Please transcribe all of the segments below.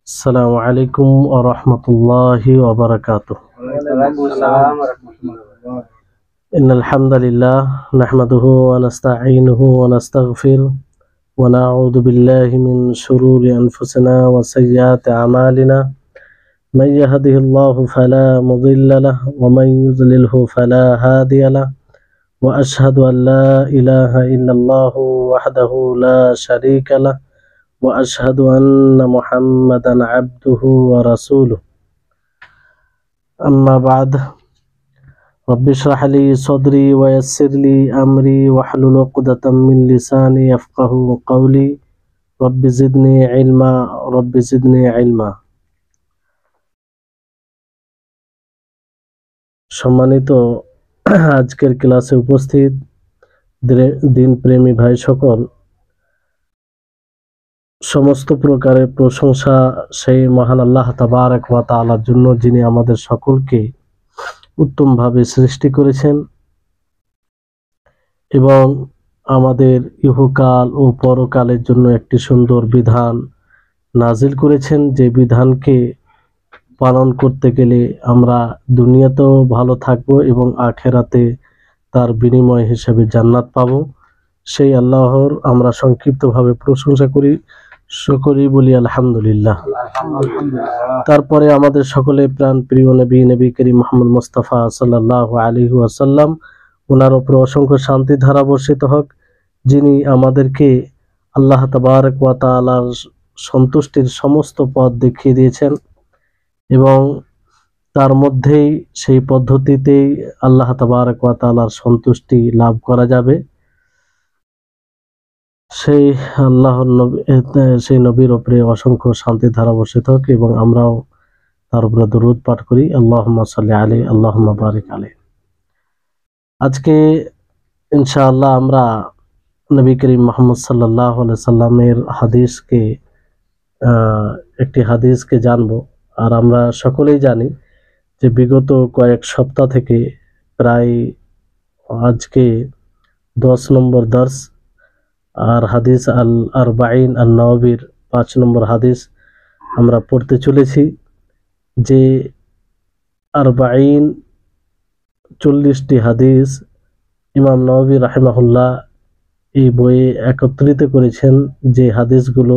السلام عليكم ورحمة الله وبركاته. إن الحمد لله نحمده ونستعينه ونستغفره ونعوذ بالله من شرور أنفسنا وسيئات أعمالنا. من يهده الله فلا مضل له ومن يضلله فلا هادي له وأشهد أن لا إله إلا الله وحده لا شريك له وأشهد أن محمدا عبده ورسوله. أما بعد رب اشرح لي صدري ويسر لي أمري واحلل عقدة من لساني يفقهوا قولي رب زدني علما رب زدني علما. সম্মানিত আজকের ক্লাসে উপস্থিত দিন প্রেমী ভাই সকল, সমস্ত প্রকারের প্রশংসা সেই মহান আল্লাহ তাবারক ওয়া তাআলার জন্য, যিনি আমাদের সকলকে উত্তমভাবে সৃষ্টি করেছেন এবং আমাদের ইহকাল ও পরকালের জন্য একটি সুন্দর বিধান নাজিল করেছেন। যে বিধানকে পালন করতে গেলে আমরা দুনিয়াতেও ভালো থাকব এবং আখেরাতে তার বিনিময় হিসেবে জান্নাত পাব। সেই আল্লাহর আমরা সংক্ষিপ্তভাবে প্রশংসা করি, সকলেই বলি আলহামদুলিল্লাহ। তারপরে আমাদের সকলে প্রাণ প্রিয় নবী করিম মুহাম্মদ মুস্তাফা সাল্লাল্লাহু আলাইহি ওয়াসাল্লাম, ওনার উপর অসংখ্য শান্তি ধারা বর্ষিত হোক, যিনি আমাদেরকে আল্লাহ তাবারক ওয়া তাআলার সন্তুষ্টির সমস্ত পথ দেখিয়ে দিয়েছেন এবং তার মধ্যেই সেই পদ্ধতিতেই আল্লাহ তাবারক ওয়া তাআলার সন্তুষ্টি লাভ করা যাবে। সেই আল্লাহর নবী, সেই নবীর উপরে অসংখ্য শান্তি ধারা বর্ষিত হোক এবং আমরাও তার উপরে দরুদ পাঠ করি। আল্লাহুম্মা সাল্লি আলাইহি আল্লাহুম্মা বারিক আলাইহি। আজকে ইনশাআল্লাহ আমরা নবী করিম মুহাম্মদ সাল্লাল্লাহু আলাইহি সাল্লামের একটি হাদিসকে জানব। আর আমরা সকলেই জানি যে বিগত কয়েক সপ্তাহ থেকে প্রায় আজকে 10 নম্বর দর্স, আর হাদিস আল আরবাঈন আন নওবীর 5 নম্বর হাদিস আমরা পড়তে চলেছি। যে আরবাঈন 40টি হাদিস ইমাম নওবী রাহিমাহুল্লাহ এই বইয়ে একত্রিত করেছেন, যে হাদিসগুলো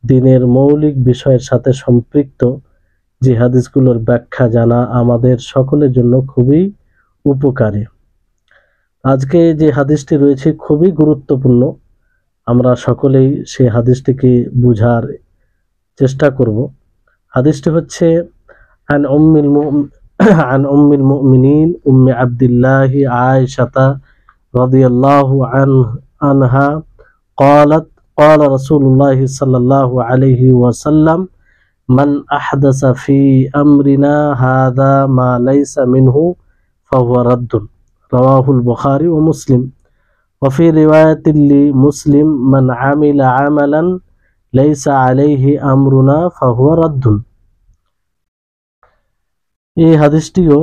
দ্বীনের মৌলিক বিষয়ের সাথে সম্পৃক্ত, যে হাদিসগুলোর ব্যাখ্যা জানা আমাদের সকলের জন্য খুবই উপকারী। আজকে যে হাদিসটি রয়েছে খুবই গুরুত্বপূর্ণ, আমরা সকলেই সেই হাদিসটিকে বুঝার চেষ্টা করব। হাদিসটি হচ্ছে আন উম্মিল মুমিনিন উম্মি আব্দুল্লাহ আয়েশা রাদিয়াল্লাহু আনহা قالت قال رسول الله صلى الله عليه وسلم من أحدث في أمرنا هذا ما ليس منه فهو رد. رواه البخاري ومسلم. وفي رواية لمسلم من عمل عملا ليس عليه أمرنا فهو رد. এই হাদিসটিও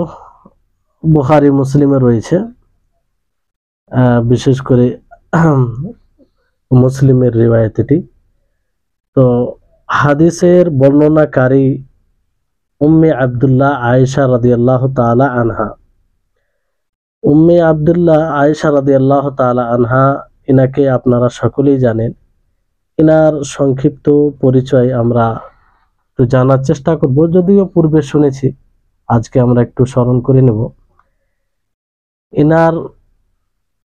বুখারী মুসলিমে রয়েছে, বিশেষ করে মুসলিমের রিওয়ায়াতটি। তো হাদিসের বর্ণনাকারী উম্মে আব্দুল্লাহ আয়েশা রাদিয়াল্লাহু তাআলা আনহা। উম্মে আব্দুল্লাহ আয়েশা রাদিয়াল্লাহু তাআলা আনহা, ইনাকে আপনারা সকলেই জানেন। ইনার সংক্ষিপ্ত পরিচয় আমরা একটু জানার চেষ্টা করব, যদিও পূর্বে শুনেছি, আজকে আমরা একটু স্মরণ করে নেব। ইনার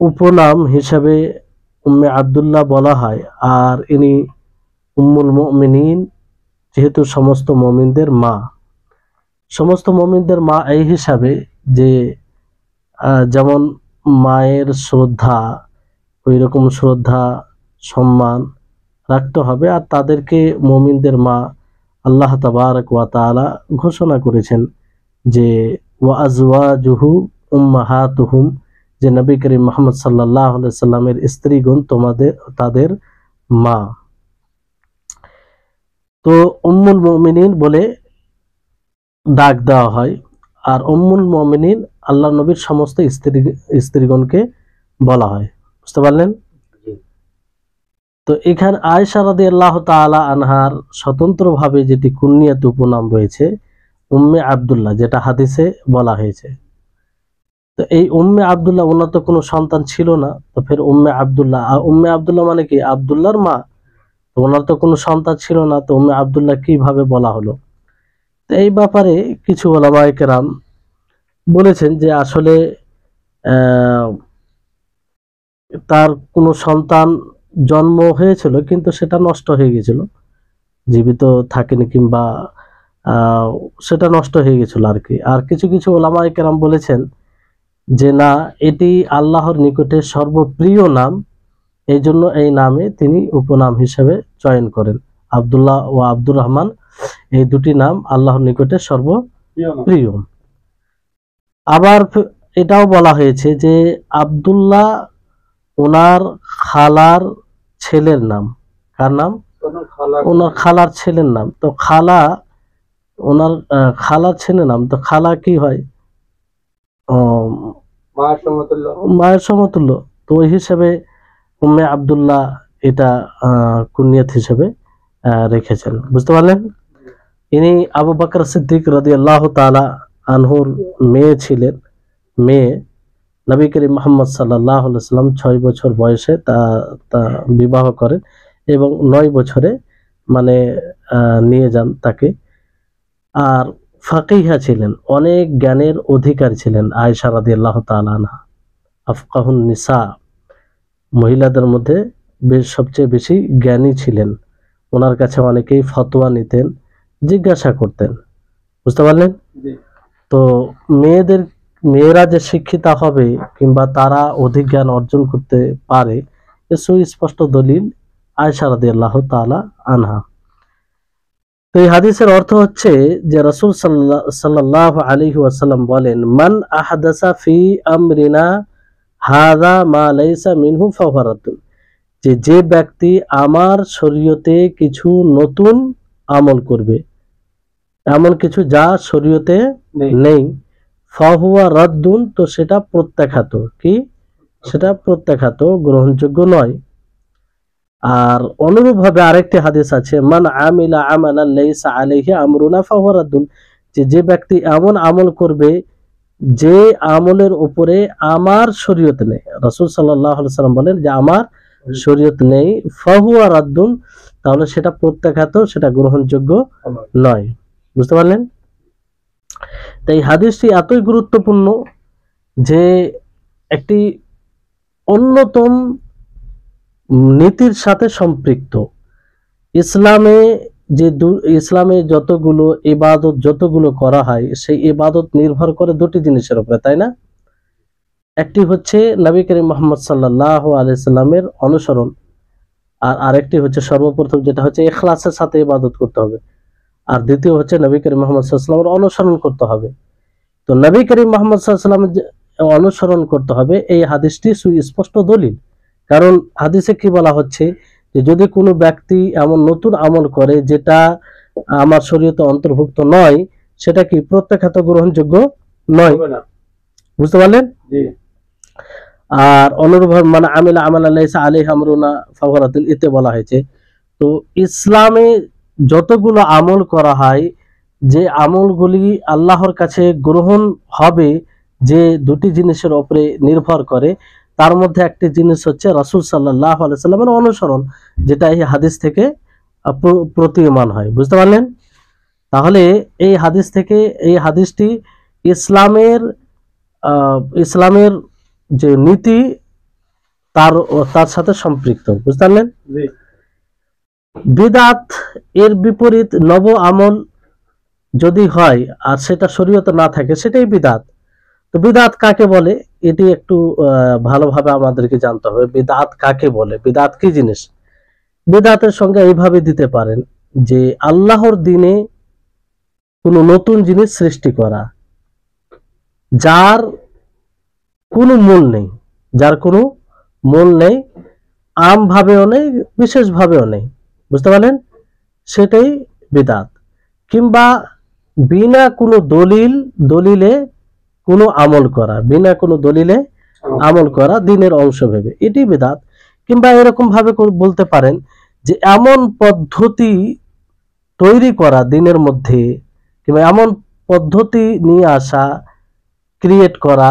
উপনাম হিসাবে উম্মে আব্দুল্লাহ বলা হয়, আর ইনি উম্মুল মুমিনিন, যেহেতু সমস্ত মুমিনদের মা। সমস্ত মুমিনদের মা এই হিসাবে যে যেমন মায়ের শ্রদ্ধা, ওই রকম শ্রদ্ধা সম্মান রাখতে হবে। আর তাদেরকে মুমিনদের মা আল্লাহ তাবারক ওয়া তাআলা ঘোষণা করেছেন যে ওয়া আজওয়াজুহু উম্মাহাতুহুম, যে নবী করিম মুহাম্মদ সাল্লাল্লাহু আলাইহি সাল্লামের স্ত্রীগণ তাদের মা। তো উম্মুল মুমিনিন বলে ডাক দেওয়া হয়। আর উম্মুল মুমিনিন আল্লাহ নবীর সমস্ত স্ত্রীগণকে বলা হয়। বুঝতে পারলেন? তো এখানে আয়েশা রাদিয়াল্লাহু তাআলা আনহার স্বতন্ত্রভাবে যেটি কুনিয়াত উপনাম রয়েছে উম্মে আব্দুল্লাহ, যেটা হাদিসে বলা হয়েছে। তো এই উম্মে আব্দুল্লাহ, ওনার তো কোনো সন্তান ছিল না, তো ফের উম্মে আব্দুল্লাহ, আর উম্মে আব্দুল্লাহ মানে কি? আব্দুল্লাহর মা। তো ওনার তো কোনো সন্তান ছিল না, তো উম্মে আব্দুল্লাহ কিভাবে বলা হলো? তো এই ব্যাপারে কিছু উলামায়ে কেরাম বলেছেন যে আসলে তার কোনো সন্তান জন্ম হয়েছিল কিন্তু সেটা নষ্ট হয়ে গেছিল, জীবিত থাকেনি, কিংবা সেটা নষ্ট হয়ে গেছিল আর কি। আর কিছু কিছু ওলামায়ে কেরাম বলেছেন যে না, এটি আল্লাহর নিকটে সর্বপ্রিয় নাম, এই জন্য এই নামে তিনি উপনাম হিসেবে চয়ন করেন। আব্দুল্লাহ ও আব্দুর রহমান, এই দুটি নাম আল্লাহর নিকটে সর্বপ্রিয়। আবার এটাও বলা হয়েছে যে আব্দুল্লাহ ওনার খালার ছেলের নাম। কার নাম? ওনার খালার ছেলের নাম। তো খালা, ওনার খালার ছেলের নাম, তো খালা কি হয়? মায়ের সমতুল্য। তো ওই হিসেবে উম্মে আব্দুল্লাহ এটা কুনিয়াত হিসেবে রেখেছেন। বুঝতে পারলেন? ইনি আবু বকর সিদ্দিক রাদিয়াল্লাহু তাআলা আনহুর মেয়ে ছিলেন। মেয়ে নবী করিম মুহাম্মদ সাল্লাল্লাহু আলাইহি ওয়াসাল্লাম 6 বছর বয়সে তা বিবাহ করেন এবং 9 বছরে মানে নিয়ে যান তাকে। আর ফাকিহা ছিলেন, অনেক জ্ঞানের অধিকারী ছিলেন আয়েশা রাদিয়াল্লাহু তাআলা আনহা। আফকাহুন নিসা, মহিলাদের মধ্যে সবচেয়ে বেশি জ্ঞানী ছিলেন। ওনার কাছে অনেকেই ফতোয়া নিতেন, জিজ্ঞাসা করতেন। বুঝতে পারলেন? তো মেয়েরা যে শিক্ষিতা হবে কিংবা তারা অধিক জ্ঞান অর্জন করতে পারে, এর সুস্পষ্ট দলিল আয়েশা রাদিয়াল্লাহু তাআলা আনহা। তো এই হাদিসের অর্থ হচ্ছে যে রাসূল সাল্লাল্লাহু আলাইহি ওয়াসাল্লাম বলেন, মান আহদাসা ফি আমরিনা হাযা মা লাইসা মিনহু ফাহুয়া রাদ্দুন, যে ব্যক্তি আমার শরীয়তে কিছু নতুন আমল করবে, এমন কিছু যা শরীয়তে নেই, ফাহুয়া রাদ্দুন, তো সেটা প্রত্যাখ্যাত। কি? সেটা প্রত্যাখ্যাত, গ্রহণযোগ্য নয়। আর অনুরূপভাবে আরেকটি হাদিস আছে, মান আমিলা আমালান লাইসা আলাইহি আমরুনা ফাহুয়া রাদ্দুন, যে ব্যক্তি এমন আমল করবে যে আমলের উপরে আমার শরীয়ত নেই, রাসূল সাল্লাল্লাহু আলাইহি ওয়াসাল্লাম বলেন যে আমার শরীয়ত নেই, ফাহুয়া রাদ্দুন, তাহলে সেটা প্রত্যাখ্যাত, সেটা গ্রহণযোগ্য নয়। বুঝতে পারলেন? তাই হাদিসটি এতই গুরুত্বপূর্ণ যে একটি অন্যতম নীতির সাথে সম্পৃক্ত। ইসলামে যতগুলো ইবাদত যতগুলো করা হয়, সেই ইবাদত নির্ভর করে দুটি জিনিসের উপরে, তাই না? একটি হচ্ছে নবী করিম মুহাম্মদ সাল্লাল্লাহু আলাইহি সাল্লামের অনুসরণ, আর আরেকটি হচ্ছে সর্বপ্রথম যেটা হচ্ছে ইখলাসের সাথে ইবাদত করতে হবে, আর দ্বিতীয় হচ্ছে নবী করিম মুহাম্মদ সাল্লাল্লাহু আলাইহি সাল্লামের অনুসরণ করতে হবে। তো নবী করিম মুহাম্মদ সাল্লাল্লাহু আলাইহি সাল্লামের অনুসরণ করতে হবে, এই হাদিসটি সুস্পষ্ট দলিল। কারণ হাদিসে কি বলা হচ্ছে যে যদি কোনো ব্যক্তি এমন নতুন আমল করে যেটা আমার শরীয়তে অন্তর্ভুক্ত নয়, সেটা কি প্রত্যাখ্যাত, গ্রহণযোগ্য নয়। বুঝতে পারলেন? আর অনুরূপভাবে মানে আমিলা আমালা লাইসা আলাইহি আমরুনা ফাহুয়া রাদ্দুন, এতে বলা হয়েছে। তো ইসলামে যতগুলো আমল করা হয়, যে আমলগুলি আল্লাহর কাছে গ্রহণ হবে, যে দুটি জিনিসের উপরে নির্ভর করে, তার মধ্যে একটি জিনিস হচ্ছে রাসূল সাল্লাল্লাহু আলাইহি সাল্লামের অনুসরণ, যেটা এই হাদিস থেকে প্রতীয়মান হয়। বুঝতে পারলেন? তাহলে এই হাদিস থেকে, এই হাদিসটি ইসলামের যে নীতি তার সাথে সম্পৃক্ত। বুঝতে পারলেন? বিদআত এর বিপরীত নব আমল যদি হয় আর সেটা শরীয়তে না থাকে, সেটাই বিদআত। তো বিদআত কাকে বলে এটি একটু ভালোভাবে আমাদেরকে জানতে হবে। বিদআত কাকে বলে, বিদআত কি জিনিস? বিদআতের সঙ্গে এইভাবে দিতে পারেন যে আল্লাহর দ্বীনে কোনো নতুন জিনিস সৃষ্টি করা, যার কোনো মূল নেই, আমভাবেও নেই, বিশেষভাবেও নেই। বুঝতে পারলেন? সেটাই বিদআত। কিংবা বিনা কোনো দলিলে কোনো আমল করা, বিনা কোনো দলিলে আমল করা দ্বীনের অংশ ভেবে, এটি বিদআত। কিংবা এরকম ভাবে বলতে পারেন যে এমন পদ্ধতি তৈরি করা দিনের মধ্যে, কিংবা এমন পদ্ধতি নিয়ে আসা, ক্রিয়েট করা,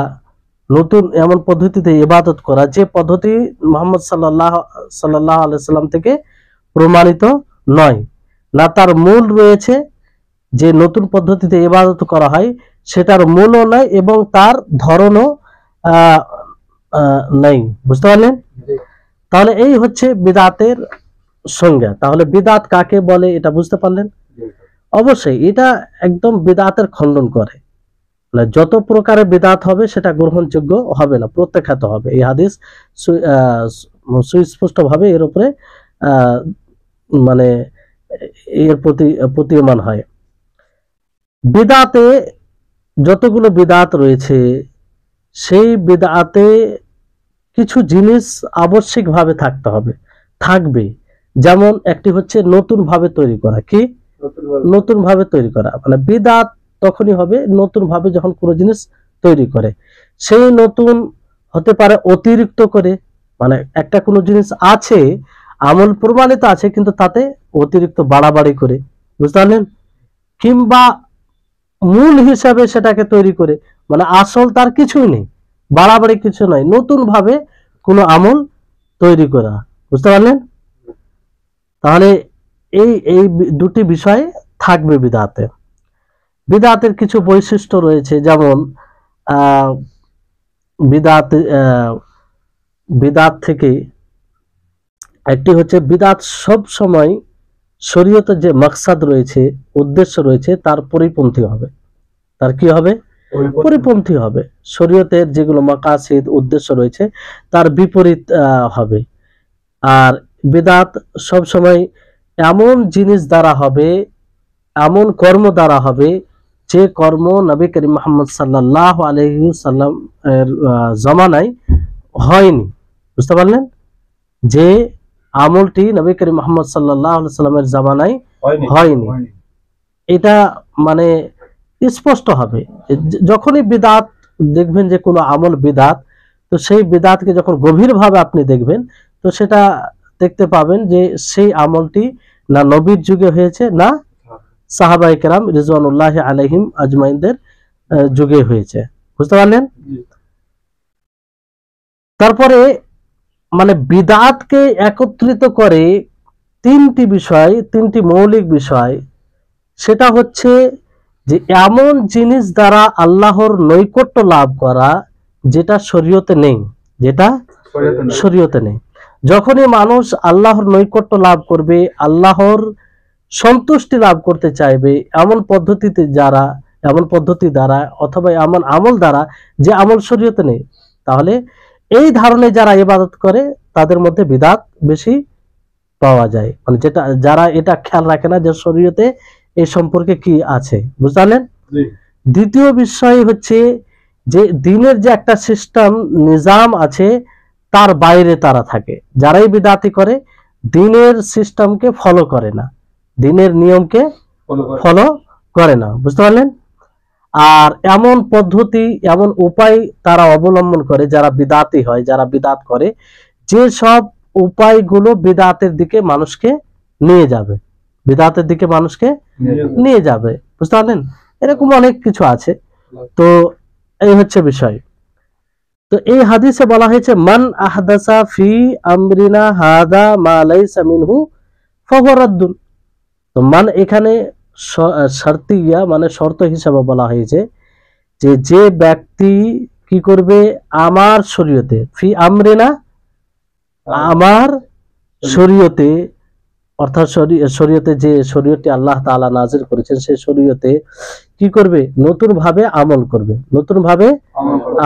নতুন এমন পদ্ধতিতে ইবাদত করা যে পদ্ধতি মুহাম্মদ সাল্লাল্লাহু আলাইহি সাল্লাম থেকে প্রমাণিত নয়, না তার মূল রয়েছে, যে নতুন পদ্ধতিতে ইবাদত করা হয় সেটার মূলও নাই এবং তার ধরনও নাই। বুঝতে পারলেন? তাহলে এই হচ্ছে বিদআতের সংজ্ঞা। তাহলে বিদআত কাকে বলে এটা বুঝতে পারলেন? অবশ্যই এটা একদম বিদআতের খণ্ডন করে, মানে যত প্রকারের বিদআত হবে সেটা গ্রহণযোগ্য হবে না, প্রত্যাখ্যাত হবে। এই হাদিস সুস্পষ্ট ভাবে এর উপরে মানে এর প্রতি প্রতীয়মান হয়। বিদআতে যতগুলো বিদআত রয়েছে সেই বিদআতে কিছু জিনিস আবশ্যিকভাবে থাকতে হবে, থাকবে। যেমন একটি হচ্ছে নতুন ভাবে তৈরি করা। কি? নতুন ভাবে তৈরি করা, মানে বিদআত তখনই হবে নতুন ভাবে যখন কোনো জিনিস তৈরি করে। সেই নতুন হতে পারে অতিরিক্ত করে, মানে একটা কোনো জিনিস আছে, আমল প্রমাণিত আছে, কিন্তু তাতে অতিরিক্ত বাড়াবাড়ি করে। বুঝতে পারলেন? কিংবা মূল হিসাবে সেটাকে তৈরি করে, মানে আসল তার কিছুই নেই, বাড়াবাড়ি কিছু নয়, নতুন ভাবে কোনো আমল তৈরি করা। বুঝতে পারলেন? তাহলে এই এই দুটি বিষয় থাকবে বিদআতে। বিদআতের কিছু বৈশিষ্ট্য রয়েছে, যেমন বিদআত থেকে একটি হচ্ছে বিদআত সব সময় শরীয়তের যে মাকসাদ রয়েছে, উদ্দেশ্য রয়েছে, তার পরিপন্থী হবে। তার কি হবে? পরিপন্থী হবে। শরীয়তের যেগুলো মাকাসিদ উদ্দেশ্য রয়েছে তার বিপরীত হবে। আর বিদআত সব সময় এমন জিনিস দ্বারা হবে, এমন কর্ম দ্বারা হবে যে কর্ম নবী করিম মুহাম্মদ সাল্লাল্লাহু আলাইহি সাল্লাম এর জামানায় হয়নি। বুঝতে পারলেন? যে আমলটি নবী করিম মুহাম্মদ সাল্লাল্লাহু আলাইহি সাল্লামের জামানায় হয়নি, এটা মানে স্পষ্ট হবে। যখনই বিদআত দেখবেন যে কোনো আমল বিদআত, তো সেই বিদআতকে যখন গভীরভাবে আপনি দেখবেন, তো সেটা দেখতে পাবেন যে সেই আমলটি না নবীর যুগে হয়েছে, না সাহাবায়ে কেরাম রিজওয়ানুল্লাহি আলাইহিম আজমাইনদের যুগে হয়েছে। বুঝতে পারলেন? তারপরে মানে বিদআতকে একত্রিত করে তিনটি বিষয়, তিনটি মৌলিক বিষয়। সেটা হচ্ছে যে এমন জিনিস দ্বারা আল্লাহর নৈকট্য লাভ করা যেটা শরীয়তে নেই, যেটা শরীয়তে নেই। যখনই মানুষ আল্লাহর নৈকট্য লাভ করবে, আল্লাহর সন্তুষ্টি লাভ করতে চাইবে এমন পদ্ধতি দ্বারা অথবা এমন আমল দ্বারা যে আমল শরীয়তে নেই, তাহলে এই ধারণে যারা ইবাদত করে তাদের মধ্যে বিদআত বেশি পাওয়া যায়। মানে যেটা যারা এটা খেয়াল রাখে না যে শরীয়তে এই সম্পর্কে কি আছে। বুঝলেন? দ্বিতীয় বিষয় হচ্ছে যে দিনের যে একটা সিস্টেম নিজাম আছে তার বাইরে তারা থাকে। যারাই বিদআতি করে দিনের সিস্টেমকে ফলো করে না, দিনের নিয়মকে ফলো করে না। বুঝতে পারলেন? আর এমন পদ্ধতি, এমন উপায় তারা অবলম্বন করে, যারা বিদআতি হয়, যারা বিদআত করে, যে সব উপায়গুলো বিদআতের দিকে মানুষকে নিয়ে যাবে, বিদআতের দিকে মানুষকে নিয়ে যাবে। বুঝতে পারলেন? এরকম অনেক কিছু আছে। তো এই হচ্ছে বিষয়। তো এই হাদিসে বলা হয়েছে মান আহদাসা ফি আমরিনা হাদা মা লাইসা মিনহু ফাহুয়া রাদ্দুন। তো মান এখানে শর্তিয়া, মানে শর্ত হিসাবে বলা হয়েছে যে যে ব্যক্তি কি করবে আমার শরীয়তে, ফি আমরিনা আমার শরীয়তে, অর্থাৎ শরীয়তে যে শরীয়তটি আল্লাহ তাআলা নাজিল করেছেন সেই শরীয়তে কি করবে? নতুন ভাবে আমল করবে, নতুন ভাবে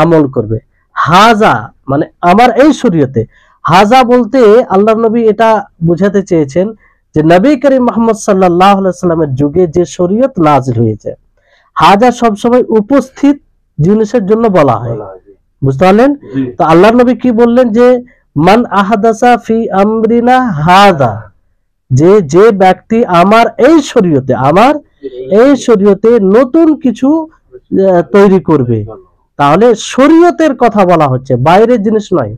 আমল করবে। হাজা মানে আমার এই শরীয়তে, হাজা বলতে আল্লাহর নবী এটা বুঝাতে চেয়েছেন যে নবী করিম মুহাম্মদ সাল্লাল্লাহু আলাইহি সাল্লামের যুগে যে শরীয়ত নাজিল হয়েছে, হাজা সব সময় উপস্থিত জিনিসের জন্য বলা হয়। বুঝতে পারলেন? তো আল্লাহর নবী কি বললেন যে মান আহদাসা ফি আমরিনা হাদা, যে ব্যক্তি আমার এই শরীয়তে, আমার এই শরীয়তে নতুন কিছু তৈরি করবে। তাহলে শরীয়তের কথা বলা হচ্ছে, বাইরের জিনিস নয়,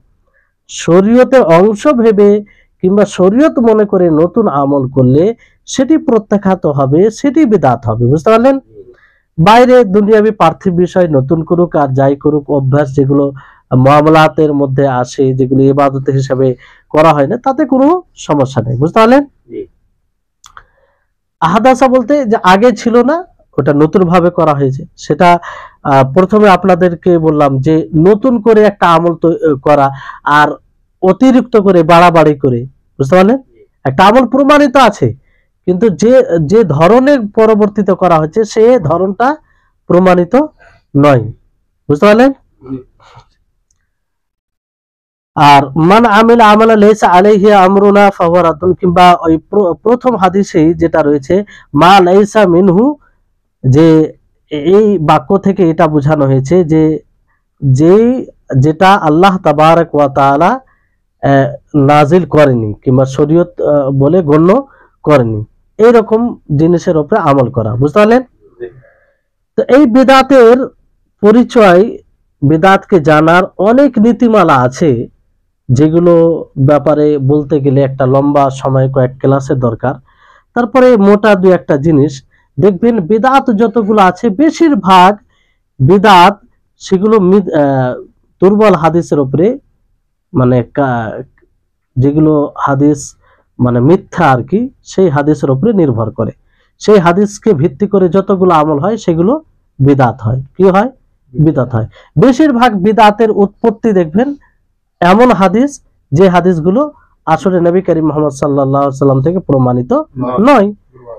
শরীয়তের অংশ ভেবে কিংবা শরীয়ত মনে করে নতুন আমল করলে সেটি প্রত্যাখ্যাত হবে, সেটি বিদআত হবে। বুঝতে পারলেন? বাইরে দুনিয়াবি পার্থিব বিষয় নতুন করুক আর যাই করুক, অভ্যাস যেগুলো মামলাতের মধ্যে আসে, যেগুলো ইবাদত হিসাবে করা হয় না, তাতে কোনো সমস্যা নেই। বুঝতে পারলেন? আহাদাসা বলতে যে আগে ছিল না, ওটা নতুন ভাবে করা হয়েছে। সেটা প্রথমে আপনাদেরকে বললাম যে নতুন করে একটা আমল করা আর অতিরিক্ত করে বাড়াবাড়ি করে, বুঝতে পারলেন? একটা আমল প্রমাণিত আছে, কিন্তু যে যে ধরনের পরবর্তীতে করা হচ্ছে সে ধরনটা প্রমাণিত নয়। বুঝতে পারলেন? আর মান আমিল আমালা লাইসা আলাইহি আমরুনা ফাহুয়া রাদ্দুন, কিংবা ওই প্রথম হাদিসেই যেটা রয়েছে মা লাইসা মিনহু, যে এই বাক্য থেকে এটা বোঝানো হয়েছে যে যেটা আল্লাহ তাবারক ওয়া তাআলা নাজিল করেনি কিংবা শরীয়ত বলে গণ্য করেনি, এইরকম জিনিসের উপরে আমল করা। বুঝতে পারলেন? তো এই বিদআতের পরিচয়, বিদআতকে জানার অনেক নীতিমালা আছে, যেগুলো ব্যাপারে বলতে গেলে একটা লম্বা সময়, কয়েক ক্লাসের দরকার। তারপরে মোটা দুই একটা জিনিস দেখবেন, বিদআত যতগুলো আছে বেশিরভাগ বিদআত সেগুলো দুর্বল হাদিসের উপরে, মানে যেগুলো হাদিস মানে মিথ্যা আর কি, সেই হাদিসের উপরে নির্ভর করে। সেই হাদিসকে ভিত্তি করে যতগুলো আমল হয় সেগুলো বিদআত হয়। কি হয়? বিদআত হয়। বেশিরভাগ বিদআতের উৎপত্তি দেখবেন এমন হাদিস, যে হাদিসগুলো আসলে নবী করিম মুহাম্মদ সাল্লাল্লাহু আলাইহি সাল্লাম থেকে প্রমাণিত নয়।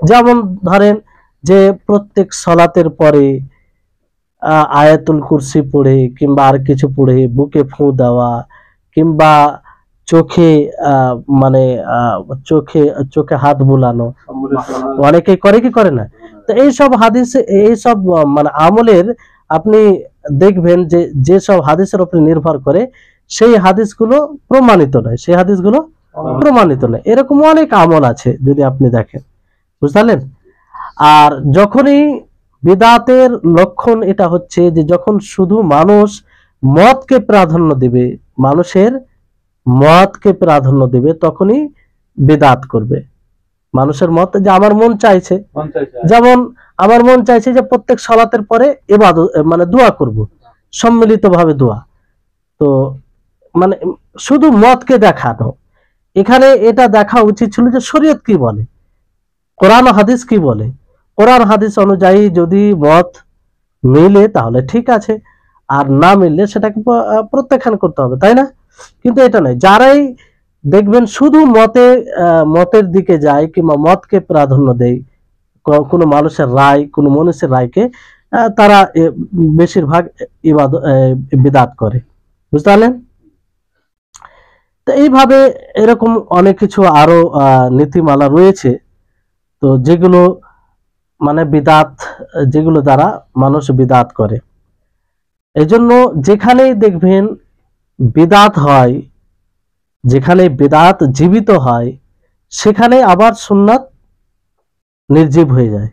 যেমন ধরেন যে প্রত্যেক সালাতের পরে আয়াতুল কুরসি পড়ে কিংবা আর কিছু পড়ে বুকে ফু দেওয়া, কিংবা চোখে মানে চোখে চোখে হাত বুলানো, অনেকে করে কি করে না। তো এইসব হাদিসে, এইসব মানে আমলের আপনি দেখবেন যে যেসব হাদিসের উপরে নির্ভর করে সেই হাদিসগুলো প্রমাণিত নয়, সেই হাদিসগুলো প্রমাণিত নয়। এরকম অনেক আমল আছে যদি আপনি দেখেন। বুঝলেন? আর যখনই বিদআতের লক্ষণ এটা হচ্ছে যে যখন শুধু মানুষ মতকে প্রাধান্য দিবে, মানুষের মতকে প্রাধান্য দিবে, তখনই বিদআত করবে। মানুষের মত, যে আমার মন চাইছে, যেমন আমার মন চাইছে যে প্রত্যেক সালাতের পরে ইবাদত মানে দোয়া করব, সম্মিলিতভাবে দোয়া। তো মানে শুধু মতকে দেখানো, এখানে এটা দেখা উচিত ছিল যে শরীয়ত কি বলে, কোরআন ও হাদিস কি বলে। কোরআন হাদিস অনুযায়ী যদি মত মিলে তাহলে ঠিক আছে, আর না মিললে সেটাকে প্রত্যাখ্যান করতে হবে, তাই না? কিন্তু এটা নয়। যারাই দেখবেন শুধু মতের দিকে যায় কিংবা মতকে প্রাধান্য দেয়, কোনো মানুষের রায়, কোনো মনীষীর রায়কে, তারা বেশিরভাগ বিদআত করে। বুঝতে পারলেন? তো এইভাবে এরকম অনেক কিছু আরো নীতিমালা রয়েছে, তো যেগুলো মানে বিদআত, যেগুলো দ্বারা মানুষ বিদআত করে। এজন্য যেখানেই দেখবেন বিদআত হয়, যেখানে বিদআত জীবিত হয়, সেখানে আবার সুন্নাত নির্জীব হয়ে যায়।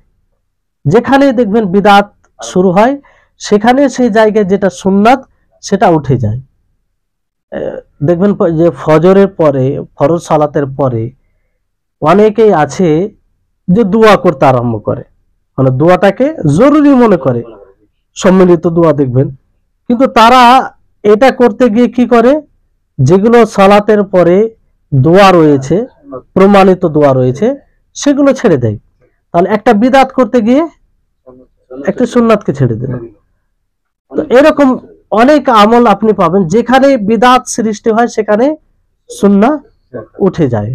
যেখানেই দেখবেন বিদআত শুরু হয়, সেখানে সেই জায়গায় যেটা সুন্নাত সেটা উঠে যায়। দেখবেন যে ফজরের পরে, ফরজ সালাতের পরে অনেকেই আছে যে দোয়া করতে আরম্ভ করে, মানে দোয়াটাকে জরুরি মনে করে, সম্মিলিত দোয়া দেখবেন। কিন্তু তারা এটা করতে গিয়ে কি করে, যেগুলো সালাতের পরে দোয়া রয়েছে, প্রমাণিত দোয়া রয়েছে, সেগুলো ছেড়ে দেয়। তাহলে একটা বিদআত করতে গিয়ে একটা সুন্নাতকে ছেড়ে দেয়। তো এরকম অনেক আমল আপনি পাবেন, যেখানে বিদআত সৃষ্টি হয় সেখানে সুন্নাহ উঠে যায়।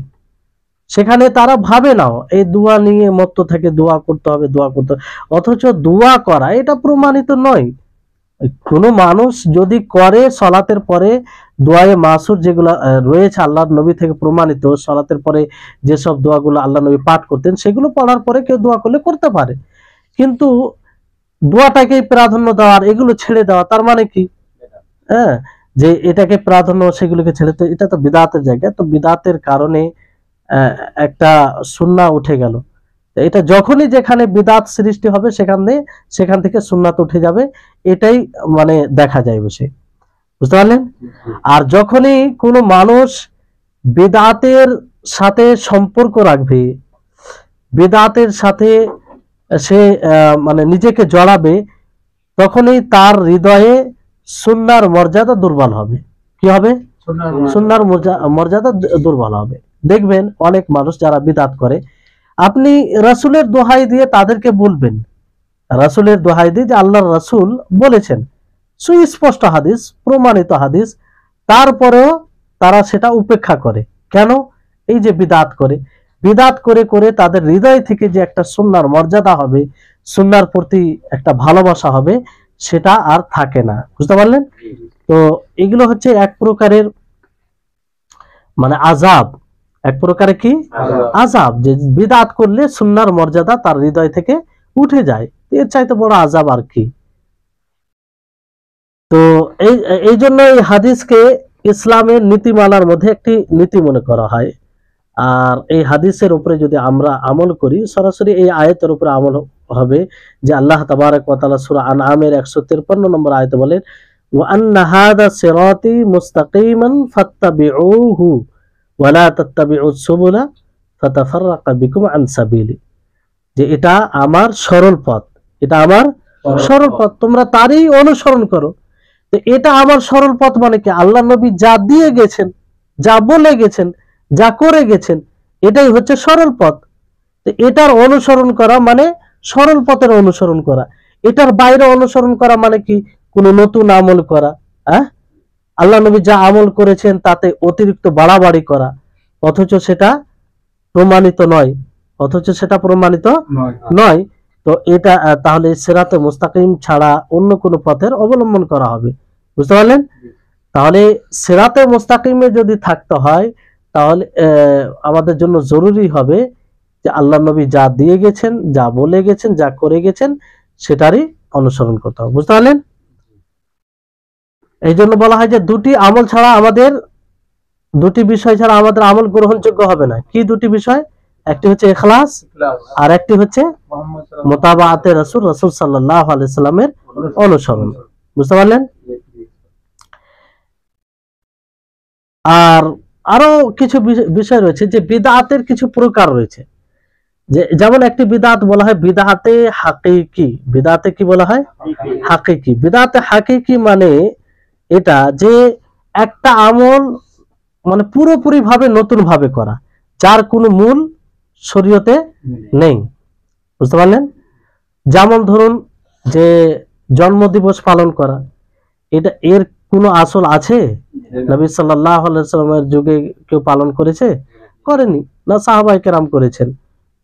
সেখানে তারা ভাবে না এই দোয়া নিয়ে মত্ত থেকে দোয়া করতে হবে, দোয়া করতে হবে, অথচ দোয়া করা এটা প্রমাণিত নয়। কোনো মানুষ যদি করে সালাতের পরে দোয়ায়ে মাসুর যেগুলো রয়েছে আল্লাহর নবী থেকে প্রমাণিত, সালাতের পরে যেসব দোয়াগুলো আল্লাহ নবী পাঠ করতেন সেগুলো পড়ার পরে কেউ দোয়া করলে করতে পারে, কিন্তু দোয়াটাকে প্রাধান্য দেওয়ার, এগুলো ছেড়ে দেওয়া, তার মানে কি? হ্যাঁ, যে এটাকে প্রাধান্য সেগুলোকে ছেড়ে, তো এটা তো বিদআতের জায়গা। তো বিদআতের কারণে একটা সুন্নাহ উঠে গেল। এটা যখনই যেখানে বিদআত সৃষ্টি হবে সেখান থেকে সুন্নাত উঠে যাবে, এটাই মানে দেখা যায় বেশি। বুঝতে পারলেন? আর যখনই কোনো মানুষ বিদআতের সাথে সম্পর্ক রাখবে, বিদআতের সাথে সে মানে নিজেকে জড়াবে, তখনই তার হৃদয়ে সুন্নাহর মর্যাদা দুর্বল হবে। কি হবে? সুন্নাহর মর্যাদা দুর্বল হবে। দেখবেন অনেক মানুষ যারা বিদআত করে, আপনি রাসূলের দোহাই দিয়ে তাদেরকে বলবেন, রাসূলের দোহাই দিয়ে যে আল্লাহর রাসূল বলেছেন, সুস্পষ্ট হাদিস, প্রমাণিত হাদিস, তারপরেও তারা সেটা উপেক্ষা করে। কেন? এই যে বিদআত করে, বিদআত করে করে তাদের হৃদয় থেকে যে একটা সুন্নাহর মর্যাদা হবে, সুন্নাহর প্রতি একটা ভালোবাসা হবে, সেটা আর থাকে না। বুঝতে পারলেন? তো এগুলো হচ্ছে এক প্রকারের মানে আযাব, এক প্রকারের কি আযাব, যে বিদআত করলে সুন্নাহর মর্যাদা তার হৃদয় থেকে উঠে যায়। এর চাইতে বড় আযাব আর কি? তো এই জন্য এই হাদিসকে ইসলামের নীতিমালার মধ্যে একটি নীতি মনে করা হয়। আর এই হাদিসের উপরে যদি আমরা আমল করি, সরাসরি এই আয়াতের উপরে আমল হবে যে আল্লাহ তাবারক ওয়া তাআলা সূরা আনআমের 153 নম্বর আয়াতে বলেন, ওয়া আন্না হাযা সিরাতি মুস্তাকিমান ফাত্তাবিউহু ওয়া লা তাত্তাবিউস সুবুলা ফাতাফাররাকা বিকুম আন সাবিলি, যে এটা আমার সরল পথ, এটা আমার সরল পথ, তোমরা তারই অনুসরণ করো। তো এটা আমার সরল পথ মানে কি? আল্লাহ নবী যা দিয়ে গেছেন, যা বলে গেছেন, যা করে গেছেন, এটাই হচ্ছে সরল পথ। তো এটার অনুসরণ করা মানে সরল পথের অনুসরণ করা। এটার বাইরে অনুসরণ করা মানে কি? কোনো নতুন আমল করা, হ্যাঁ, আল্লাহ নবী যা আমল করেছেন তাতে অতিরিক্ত বাড়াবাড়ি করা, অথচ সেটা প্রমাণিত নয়, অথচ সেটা প্রমাণিত নয়। তো এটা তাহলে সিরাতে মুস্তাকিম ছাড়া অন্য কোনো পথের অবলম্বন করা হবে। বুঝতে পারলেন? তাহলে সিরাতে মুস্তাকিমে যদি থাকতে হয়, তাহলে আমাদের জন্য জরুরি হবে যে আল্লাহ নবী যা দিয়ে গেছেন, যা বলে গেছেন, যা করে গেছেন, সেটারই অনুসরণ করতে হবে। বুঝতে পারলেন? এই জন্য বলা হয় যে দুটি আমল ছাড়া আমাদের, দুটি বিষয় ছাড়া আমাদের আমল গ্রহণযোগ্য হবে না। কি দুটি বিষয়? একটি হচ্ছে ইখলাস, আর একটি হচ্ছে মুতাবাআতে রাসূল, রাসূল সাল্লাল্লাহু আলাইহি সাল্লামের অনুসরণ। বুঝতে পারলেন? আর আরো কিছু বিষয় রয়েছে যে বিদআতের কিছু প্রকার রয়েছে। যে যেমন একটি বিদআত বলা হয় বিদআতে হাকিকি। বিদআতে কি বলা হয়? হাকিকি। বিদআতে হাকিকি মানে এটা যে একটা আমল মানে পুরোপুরি ভাবে নতুন ভাবে করা, যার কোনো মূল শরীয়তে নেই। বুঝতে পারলেন? যেমন ধরুন যে জন্মদিবস পালন করা, এটা এর কোনো আসল আছে? নবী সাল্লাল্লাহু আলাইহি সাল্লামের যুগে কেউ পালন করেছে? করেনি, না সাহাবায়ে কেরাম করেছেন।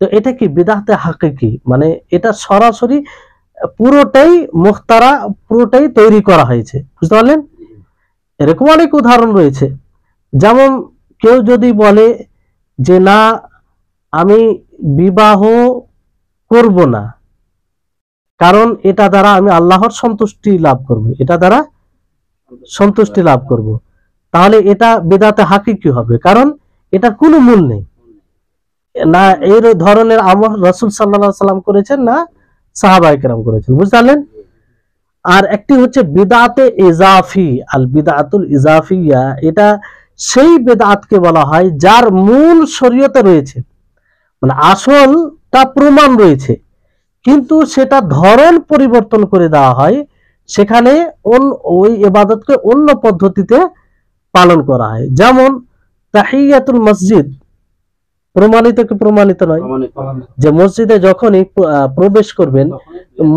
তো এটা কি বিদআতে হাকিকি, মানে এটা সরাসরি পুরোটাই মুখতারা, পুরোটাই তৈরি করা হয়েছে। বুঝতে পারলেন? এরকম অনেক উদাহরণ রয়েছে। যেমন কেউ যদি বলে যে না, আমি বিবাহ করব না, কারণ এটা দ্বারা আমি আল্লাহর সন্তুষ্টি লাভ করব, এটা দ্বারা সন্তুষ্টি লাভ করব, তাহলে এটা বিদআতে হাকিকি হবে, কারণ এটার কোনো মূল নেই। না এই ধরনের আমল রাসূল সাল্লাল্লাহু আলাইহি সাল্লাম করেছেন, না সাহাবায়ে কেরাম করেছেন। বুঝতে পারলেন? আর একটি হচ্ছে বিদআতে ইজাফি, আল বিদআতুল ইজাফিয়া, এটা সেই বিদআতকে বলা হয় যার মূল শরীয়তে রয়েছে, মানে আসলটা প্রমাণ রয়েছে, কিন্তু সেটা ধরন পরিবর্তন করে দেওয়া হয়, সেখানে ওই ইবাদতকে অন্য পদ্ধতিতে পালন করা হয়। যেমন তাহিয়াতুল মসজিদ প্রমাণিত কি প্রমাণিত নয়? যে মসজিদে যখনই প্রবেশ করবেন,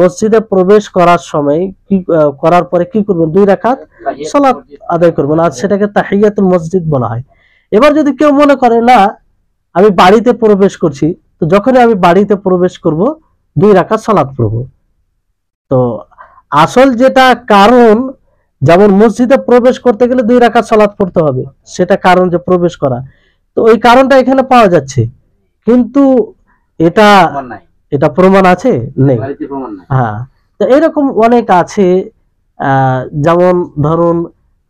মসজিদে প্রবেশ করার সময় কি করার পরে কি করবেন? 2 রাকাত সালাত আদায় করবেন, আর সেটাকে তাহিয়াতুল মসজিদ বলা হয়। এবার যদি কেউ মনে করে না, আমি বাড়িতে প্রবেশ করছি, তো যখনই আমি বাড়িতে প্রবেশ করব 2 রাকাত সালাত পড়ব। তো আসল যেটা কারণ, যেমন মসজিদে প্রবেশ করতে গেলে 2 রাকাত সালাত পড়তে হবে, সেটা কারণ যে প্রবেশ করা, তো ওই কারণটা এখানে পাওয়া যাচ্ছে, কিন্তু এটা এটা প্রমাণ আছে? নেই। হ্যাঁ, তো এরকম অনেক আছে। যেমন ধরুন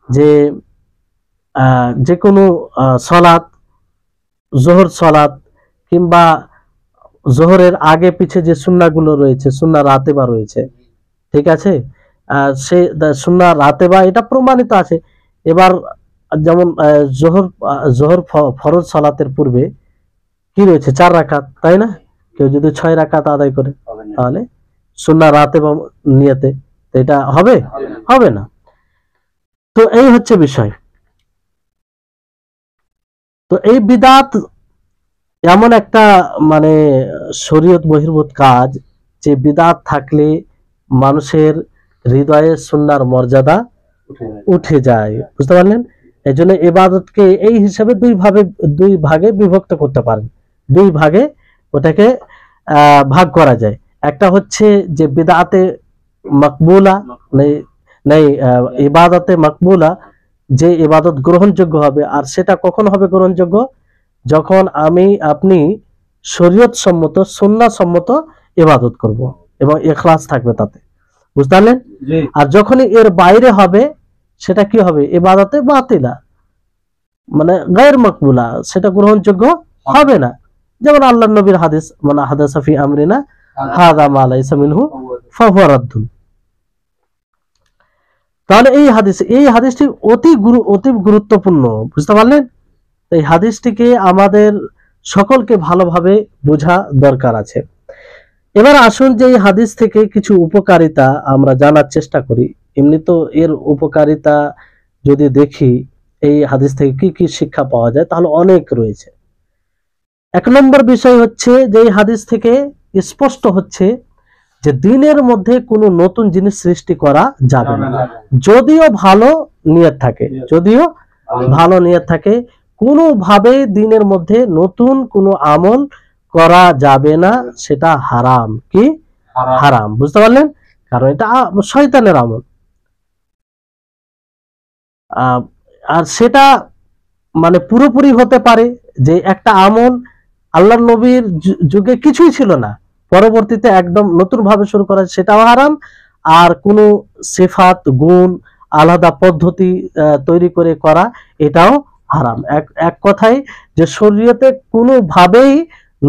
যে যে কোনো সালাত, যোহর সালাত, কিংবা যোহরের আগে পিছে যে সুন্নাহগুলো রয়েছে, সুন্নাহ রাতেবা রয়েছে, ঠিক আছে, সে সুন্নাহ রাতেবা এটা প্রমাণিত আছে। এবার যেমন জোহর ফরজ সালাতের পূর্বে কি রয়েছে 4 রাকাত, তাই না? কেউ যদি 6 রাকাত আদায় করে তাহলে সুন্নাহ রাতেবা নিয়তে এটা হবে হবে না। তো এই হচ্ছে বিষয়। তো এই বিদআত এমন একটা মানে শরীয়ত বহির্ভূত কাজ, যে বিদআত থাকলে মানুষের হৃদয়ে সুন্নাহর মর্যাদা উঠে যায়। বুঝতে পারলেন? এই জন্য ইবাদতকে এই হিসাবে দুই ভাগে বিভক্ত করতে পারেন। দুই ভাগে ওটাকে ভাগ করা যায়। একটা হচ্ছে যে বিদআতে মাকবুলা, নেই ইবাদতে মাকবুলা, যে ইবাদত গ্রহণযোগ্য হবে। আর সেটা কখন হবে গ্রহণযোগ্য? যখন আপনি শরীয়ত সম্মত সুন্নাহ সম্মত ইবাদত করব এবং ইখলাস থাকবে তাতে। বুঝতে পারলেন? আর যখনই এর বাইরে হবে সেটা কি হবে? ইবাদতে বাতিলা, মানে গায়র মাকবুলা, সেটা গ্রহণযোগ্য হবে না। যেমন আল্লাহর নবীর হাদিস, মানে হাদাসা ফি আমরিনা হাযা মা লাইসা মিনহু ফাহুয়া রাদ্দুন। তাহলে এই হাদিসটি অতি গুরুত্বপূর্ণ। বুঝতে পারলেন? এই হাদিসটিকে আমাদের সকলকে ভালোভাবে বোঝা দরকার আছে। এবার আসুন যে এই হাদিস থেকে কিছু উপকারিতা আমরা জানার চেষ্টা করি। এমনি তো এর উপকারিতা যদি দেখি, এই হাদিস থেকে কি কি শিক্ষা পাওয়া যায়, তাহলে অনেক রয়েছে। 1 নম্বর বিষয় হচ্ছে যে এই হাদিস থেকে স্পষ্ট হচ্ছে যে দিনের মধ্যে কোনো নতুন জিনিস সৃষ্টি করা যাবে না, যদিও ভালো নিয়ত থাকে। কোনোভাবেই দিনের মধ্যে নতুন কোনো আমল করা যাবে না, সেটা হারাম। কি হারাম? বুঝতে পারলেন? কারণ এটা শয়তানের আমল। আর সেটা মানে পুরোপুরি হতে পারে যে একটা আমল আল্লাহর নবীর যুগে কিছুই ছিল না, পরবর্তীতে একদম নতুন ভাবে শুরু করা, সেটাও হারাম। আর কোনো সিফাত গুণ আলাদা পদ্ধতি তৈরি করে করা, এটাও হারাম। এক কথায় যে শরীয়তে কোনো ভাবেই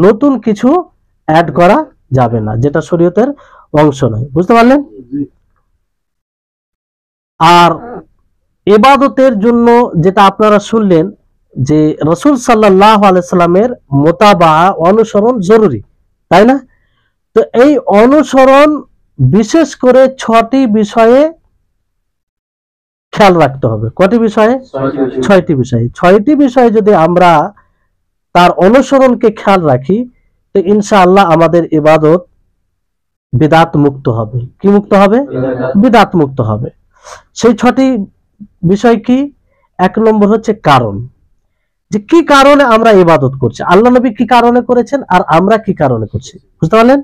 নতুন কিছু অ্যাড করা যাবে না, যেটা শরীয়তের অংশ নয়। বুঝতে পারলেন? আর ইবাদতের জন্য যেটা আপনারা শুনলেন যে রাসূল সাল্লাল্লাহু আলাইহি সাল্লামের মুতাবা অনুসরণ জরুরি, তাই না? তো এই অনুসরণ বিশেষ করে 6টি বিষয়ে খেয়াল রাখতে হবে। কয়টি বিষয়ে? 6টি বিষয়ে। 6টি বিষয়ে যদি আমরা তার অনুসরণকে খেয়াল রাখি, তো ইনশাআল্লাহ আমাদের ইবাদত বিদআত মুক্ত হবে। কি মুক্ত হবে? বিদআত মুক্ত হবে। সেই 6টি বিষয় কি? 1 নম্বর হচ্ছে কারণ, যে কি কারণে আমরা ইবাদত করছি, আল্লাহ নবী কি কারণে করেছেন আর আমরা কি কারণে করছি। বুঝতে পারলেন?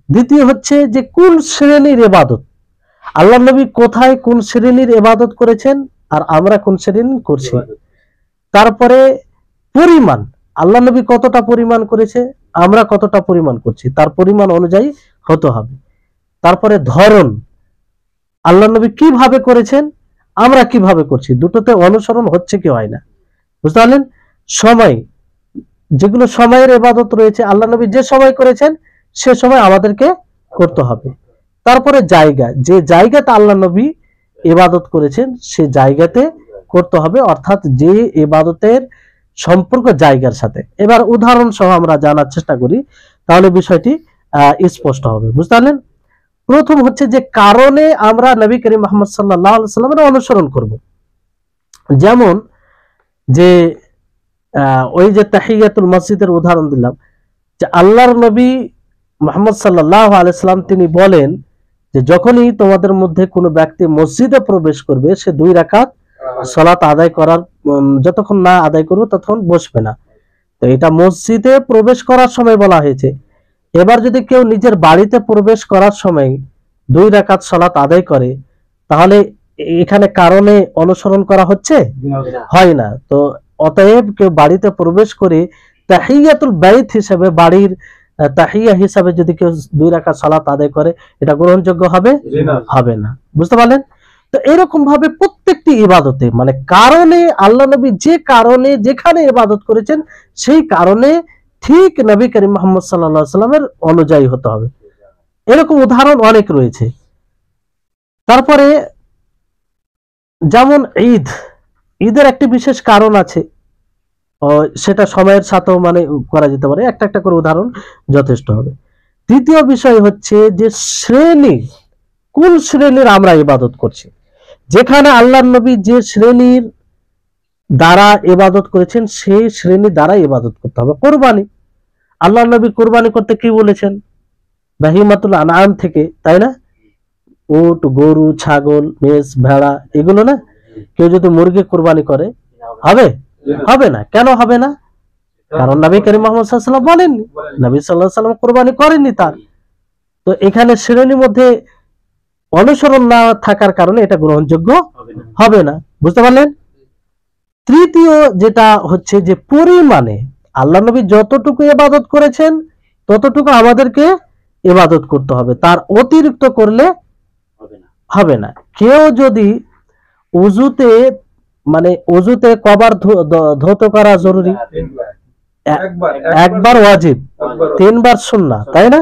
দ্বিতীয় হচ্ছে যে কোন শ্রেণীর ইবাদত, আল্লাহ নবী কোথায় কোন শ্রেণীর ইবাদত করেছেন আর আমরা কোন শ্রেণীর করছি। তারপরে পরিমাণ, আল্লাহ নবী কতটা পরিমাণ করেছে, আমরা কতটা পরিমাণ করছি, তার পরিমাণ অনুযায়ী হতে হবে। তারপরে ধরন, আল্লাহ নবী কিভাবে করেছেন, আমরা কিভাবে করছি, দুটোতে অনুসরণ হচ্ছে কি হয় না। বুঝতে পারলেন? সময়, যেগুলো সময়ের ইবাদত রয়েছে, আল্লাহ নবী যে সময় করেছেন সে সময় আমাদেরকে করতে হবে। তারপরে জায়গা, যে জায়গাতে আল্লাহ নবী ইবাদত করেছেন সে জায়গাতে করতে হবে, অর্থাৎ যে ইবাদতের সম্পর্ক জায়গার সাথে। এবার উদাহরণ সহ আমরা জানার চেষ্টা করি, তাহলে বিষয়টি স্পষ্ট হবে। বুঝতে পারলেন? প্রথম হচ্ছে যে কারণে আমরা নবী করিম মুহাম্মদ সাল্লাল্লাহু আলাইহি সাল্লামের অনুসরণ করব। যেমন যে ওই যে তাহিয়াতুল মসজিদের উদাহরণ দিলাম, যে আল্লাহর নবী মুহাম্মদ সাল্লাল্লাহু আলাইহি সাল্লাম তিনি বলেন যে যখনই তোমাদের মধ্যে কোনো ব্যক্তি মসজিদে প্রবেশ করবে সে 2 রাকাত সালাত আদায় করার, যতক্ষণ না আদায় করবে ততক্ষণ বসবে না। তো এটা মসজিদে প্রবেশ করার সময় বলা হয়েছে। এবার যদি কেউ নিজের বাড়িতে প্রবেশ করার সময় 2 রাকাত সালাত আদায় করে, তাহলে এখানে কারণে অনুসরণ করা হচ্ছে? হয় না। তো অতএব কেউ বাড়িতে প্রবেশ করে তাহিয়াতুল বাইত হিসেবে, বাড়ির তাহিয়া হিসাবে যদি কেউ 2 রাকাত সালাত আদায় করে, এটা গ্রহণযোগ্য হবে? হবে না। বুঝতে পারলেন? তো এরকম ভাবে প্রত্যেকটি ইবাদতে মানে কারণে আল্লাহ নবী যে কারণে যেখানে ইবাদত করেছেন সেই কারণে ঠিক নবী করিম মুহাম্মদ সাল্লাল্লাহু আলাইহি সাল্লামের অনুযায়ী হতে হবে। এরকম উদাহরণ অনেক রয়েছে। তারপরে যেমন ঈদের একটি বিশেষ কারণ আছে, সেটা সময়ের সাথেও মানে করা যেতে পারে, একটা একটা করে উদাহরণ যথেষ্ট হবে। তৃতীয় বিষয় হচ্ছে যে শ্রেণী, কোন শ্রেণীর আমরা ইবাদত করছি। যেখানে আল্লাহর নবী যে শ্রেণীর দ্বারা ইবাদত করেছেন সেই শ্রেণীর দ্বারা ইবাদত করতে হবে। কোরবানি, আল্লাহর নবী কোরবানি করতে কি বলেছেন? বাহিমাতুল আনআম থেকে, তাই না? উট, গরু, ছাগল, মেষ, ভেড়া, এগুলো না। কেউ যদি মুরগি কোরবানি করে হবে? হবে না। কেন হবে না? কারণ নবী করিম মুহাম্মদ সাল্লাল্লাহু আলাইহি ওয়াসাল্লাম বলেননি, নবী সাল্লাল্লাহু আলাইহি ওয়াসাল্লাম কোরবানি করেননি তার। তো এখানে শ্রেণীর মধ্যে অনুসরণ না থাকার কারণে এটা গ্রহণযোগ্য হবে না। বুঝতে পারলেন? তৃতীয় যেটা হচ্ছে যে পরিমাণে, আল্লাহ নবী যতটুকু ইবাদত করেছেন ততটুকু আমাদেরকে ইবাদত করতে হবে, তার অতিরিক্ত করলে হবে না। কেউ যদি উযুতে কবার ধৌত করা জরুরি? একবার ওয়াজিব, 3 বার সুন্নাহ, তাই না?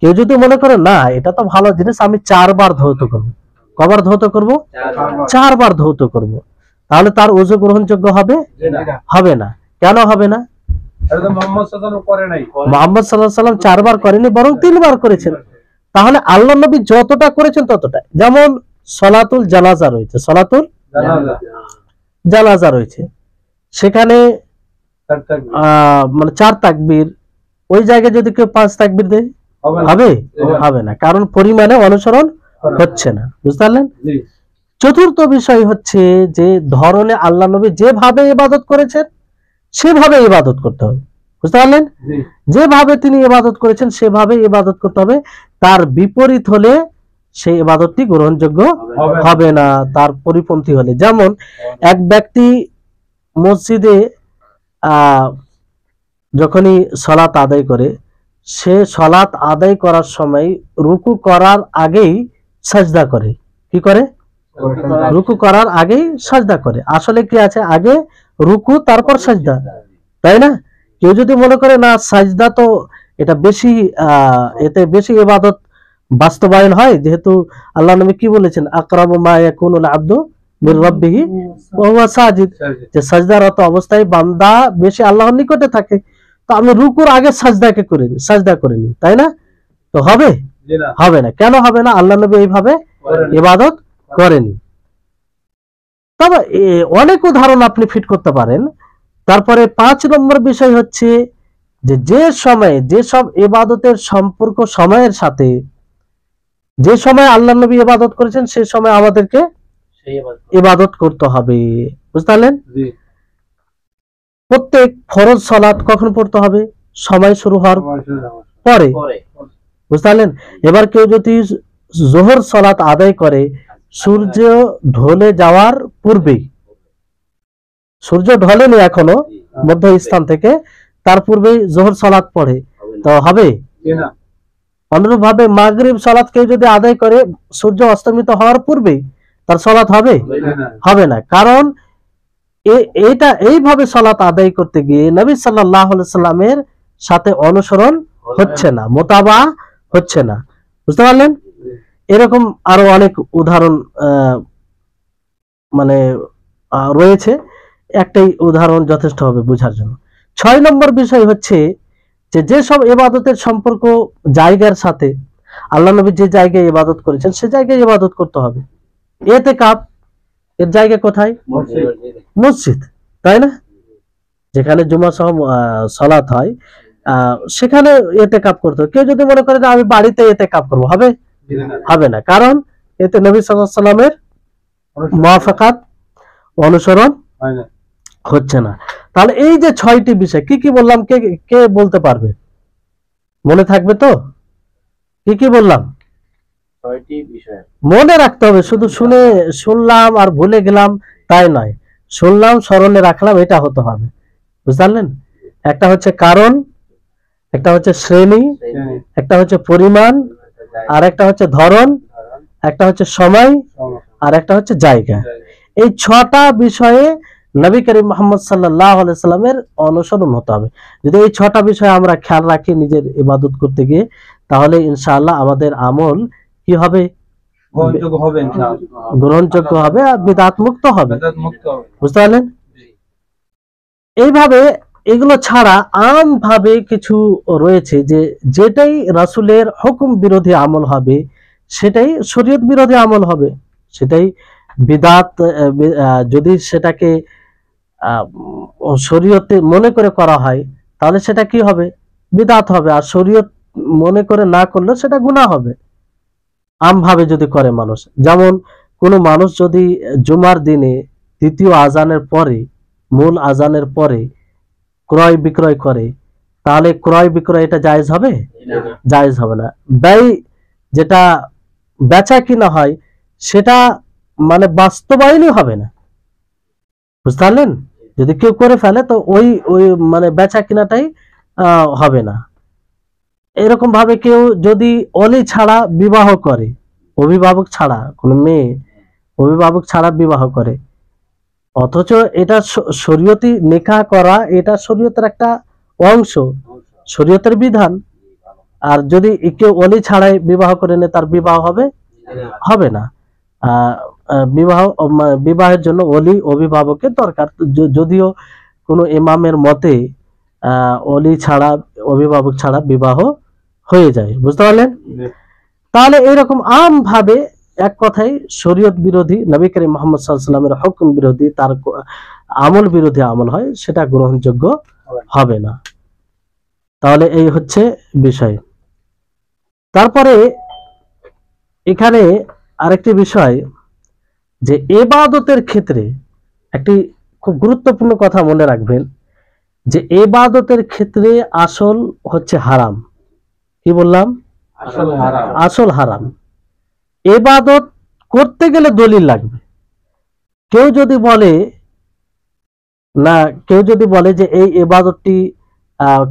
কেউ যদি মনে করে না এটা তো ভালো জিনিস, আমি 4 বার ধৌত করব, কবার ধৌত করব? 4 বার ধৌত করব, তাহলে তার ওযু গ্রহণযোগ্য হবে? হবে না। কেন হবে না? মুহাম্মদ সাল্লাল্লাহু আলাইহি ওয়াসাল্লাম 4 বার করেনি, বরং 3 বার করেছেন। তাহলে আল্লাহর নবী যতটা করেছেন ততটা। যেমন সলাতুল জানাজা রয়েছে, সলাতুল জানাজা রয়েছে, সেখানে মানে 4 তাকবীর, ওই জায়গায় যদি কেউ 5 তাকবীর দেয় হবে? হবে না, কারণ পরিমাণে অনুসরণ হচ্ছে না। বুঝতে পারলেন? চতুর্থ বিষয় হচ্ছে যে ধরনে আল্লাহ নবী যেভাবে ইবাদত করেছেন সেভাবে ইবাদত করতে হবে। বুঝতে পারলেন? যেভাবে তিনি ইবাদত করেছেন সেভাবে ইবাদত করতে হবে। তার বিপরীত হলে সেই ইবাদতটি গ্রহণযোগ্য হবে না, তার পরিপন্থী হলে। যেমন এক ব্যক্তি মসজিদে যখনই সালাত আদায় করে, সে সালাত আদায় করার সময় রুকু করার আগেই সাজদা করে। কি করে? রুকু করার আগেই সাজদা করে। আসলে কি আছে? আগে রুকু তারপর সাজদা, তাই না? কেউ যদি মনে করে না সাজদা তো এটা বেশি, এতে বেশি ইবাদত বাস্তবায়ন হয়, যেহেতু আল্লাহ নবী কি বলেছেন? আকরাবু মা ইয়াকুনুল আবদু মির রাব্বিহি ওয়া হুয়া সাজিদ, যে সাজদারত অবস্থায় বান্দা বেশি আল্লাহর নিকটে থাকে। তো আমি রুকুর আগে সাজদা করিনি, তাই না? তো হবে? হবে না। কেন হবে না? আল্লাহ নবী এইভাবে ইবাদত করেনি। তবে অনেক উদাহরণ আপনি ফিট করতে পারেন। তারপরে 5 নম্বর বিষয় হচ্ছে যে সময়ে যেসব ইবাদতের সম্পর্ক সময়ের সাথে, যে সময় আল্লাহ নবী ইবাদত করেছেন সে সময় আমাদেরকে ইবাদত করতে হবে। বুঝতে পারলেন? প্রত্যেক ফরজ সালাত কখন পড়তে হবে? সময় শুরু হওয়ার পরে। বুঝতে পারলেন? এবার কেউ যদি যোহর সালাত আদায় করে সূর্য ঢলে যাওয়ার পূর্বেই, সূর্য ঢলেনি এখনো মধ্য স্থান থেকে, তার পূর্বেই যোহর সালাত পড়ে, তো হবে? অনুরূপ ভাবে মাগরিব সালাত কেউ যদি আদায় করে সূর্য অস্তমিত হওয়ার পূর্বেই, তার সালাত হবে? হবে না। কারণ এটা এইভাবে সালাত আদায় করতে গিয়ে নবী সাল্লাল্লাহু আলাইহি সাল্লামের সাথে অনুসরণ হচ্ছে না, মোতাবা হচ্ছে না। বুঝতে পারলেন? এরকম আরো অনেক উদাহরণ মানে রয়েছে, একটাই উদাহরণ যথেষ্ট হবে বোঝার জন্য। 6 নম্বর বিষয় হচ্ছে যেসব ইবাদতের সম্পর্ক জায়গার সাথে, আল্লাহ নবী যে জায়গায় ইবাদত করেছেন সে জায়গায় ইবাদত করতে হবে। ইতিকাফ এর জায়গা কোথায়? মসজিদ, তাই না? যেখানে জুমা সহ সালাত হয় সেখানে ইতিকাফ করতে হবে। কেউ যদি মনে করে যে আমি বাড়িতে ইতিকাফ করব, হবে? হবে না। কারণ এতে নবী সাল্লাল্লাহু আলাইহি সাল্লামের মুওয়াফাকাত অনুসরণ হচ্ছে না। তাহলে এই যে 6টি বিষয় কি কি বললাম, কে বলতে পারবে? মনে থাকবে তো? কি কি বললাম? 6টি বিষয় মনে রাখতে হবে। শুধু শুনলাম আর ভুলে গেলাম তাই নয়, শুনলাম স্মরণে রাখলাম, এটা হতে হবে। বুঝতে পারলেন? একটা হচ্ছে কারণ, একটা হচ্ছে শ্রেণী, একটা হচ্ছে পরিমাণ, আর একটা হচ্ছে ধরন, একটা হচ্ছে সময়, আর একটা হচ্ছে জায়গা। এই 6টা বিষয়ে নবী করিম মুহাম্মদ সাল্লাল্লাহু আলাইহি সাল্লামের অনুসরণ হতে হবে। যদি এই 6টা বিষয় আমরা খেয়াল রাখি নিজের ইবাদত করতে গিয়ে, তাহলে ইনশাআল্লাহ আমাদের আমল কি হবে? গ্রহণযোগ্য হবে ইনশাআল্লাহ, গ্রহণযোগ্য হবে আর বিদআত মুক্ত হবে। বেদাত মুক্ত হবে। বুঝতে পারলেন? এইভাবে এগুলো ছাড়া আম ভাবে কিছু রয়েছে যে যেটাই রাসূলের হুকুম বিরোধী আমল হবে সেটাই শরীয়ত বিরোধী আমল হবে, সেটাই বিদআত। যদি সেটাকে শরীয়তে মনে করে করা হয় তাহলে সেটা কি হবে? বিদআত হবে। আর শরীয়ত মনে করে না করলে সেটা গুনাহ হবে আমভাবে যদি করে মানুষ। যেমন কোনো মানুষ যদি জুমার দিনে দ্বিতীয় আজানের পরে, মূল আজানের পরে ক্রয় বিক্রয় করে, তাহলে ক্রয় বিক্রয় এটা জায়েজ হবে? জায়েজ হবে না। ব্যয় যেটা বেচা কিনা হয় সেটা মানে বাস্তবায়নই হবে না। বুঝতে পারলেন? যদি কেউ করে ফেলে তো ওই ওই মানে বেচা কিনাটাই হবে না। এরকম ভাবে কেউ যদি অলি ছাড়া বিবাহ করে, অভিভাবক ছাড়া, কোনো মেয়ে অভিভাবক ছাড়া বিবাহ করে, অথচ এটা শরীয়তি নিকাহ করা এটা শরীয়তের একটা অংশ, শরীয়তের বিধান। আর যদি কেউ অলি ছাড়াই বিবাহ করে নেয় তার বিবাহ হবে? হবে না। বিবাহের জন্য অলি অভিভাবকের দরকার, যদিও কোনো ইমামের মতে অলি ছাড়া অভিভাবক ছাড়া বিবাহ হয়ে যায়। বুঝতে পারলেন? তাহলে এরকম আম ভাবে এক কথায় শরীয়ত বিরোধী, নবী করিম মুহাম্মদ সাল্লাল্লাহু আলাইহি ওয়াসাল্লামের হুকুম বিরোধী, তার আমল বিরোধী আমল হয়, সেটা গ্রহণযোগ্য হবে না। তাহলে এই হচ্ছে বিষয়। তারপরে এখানে আরেকটি বিষয় যে ইবাদতের ক্ষেত্রে একটি খুব গুরুত্বপূর্ণ কথা মনে রাখবেন যে ইবাদতের ক্ষেত্রে আসল হচ্ছে হারাম। কি বললাম? আসল হারাম। ইবাদত করতে গেলে দলিল লাগবে। কেউ যদি বলে যে এই ইবাদতটি,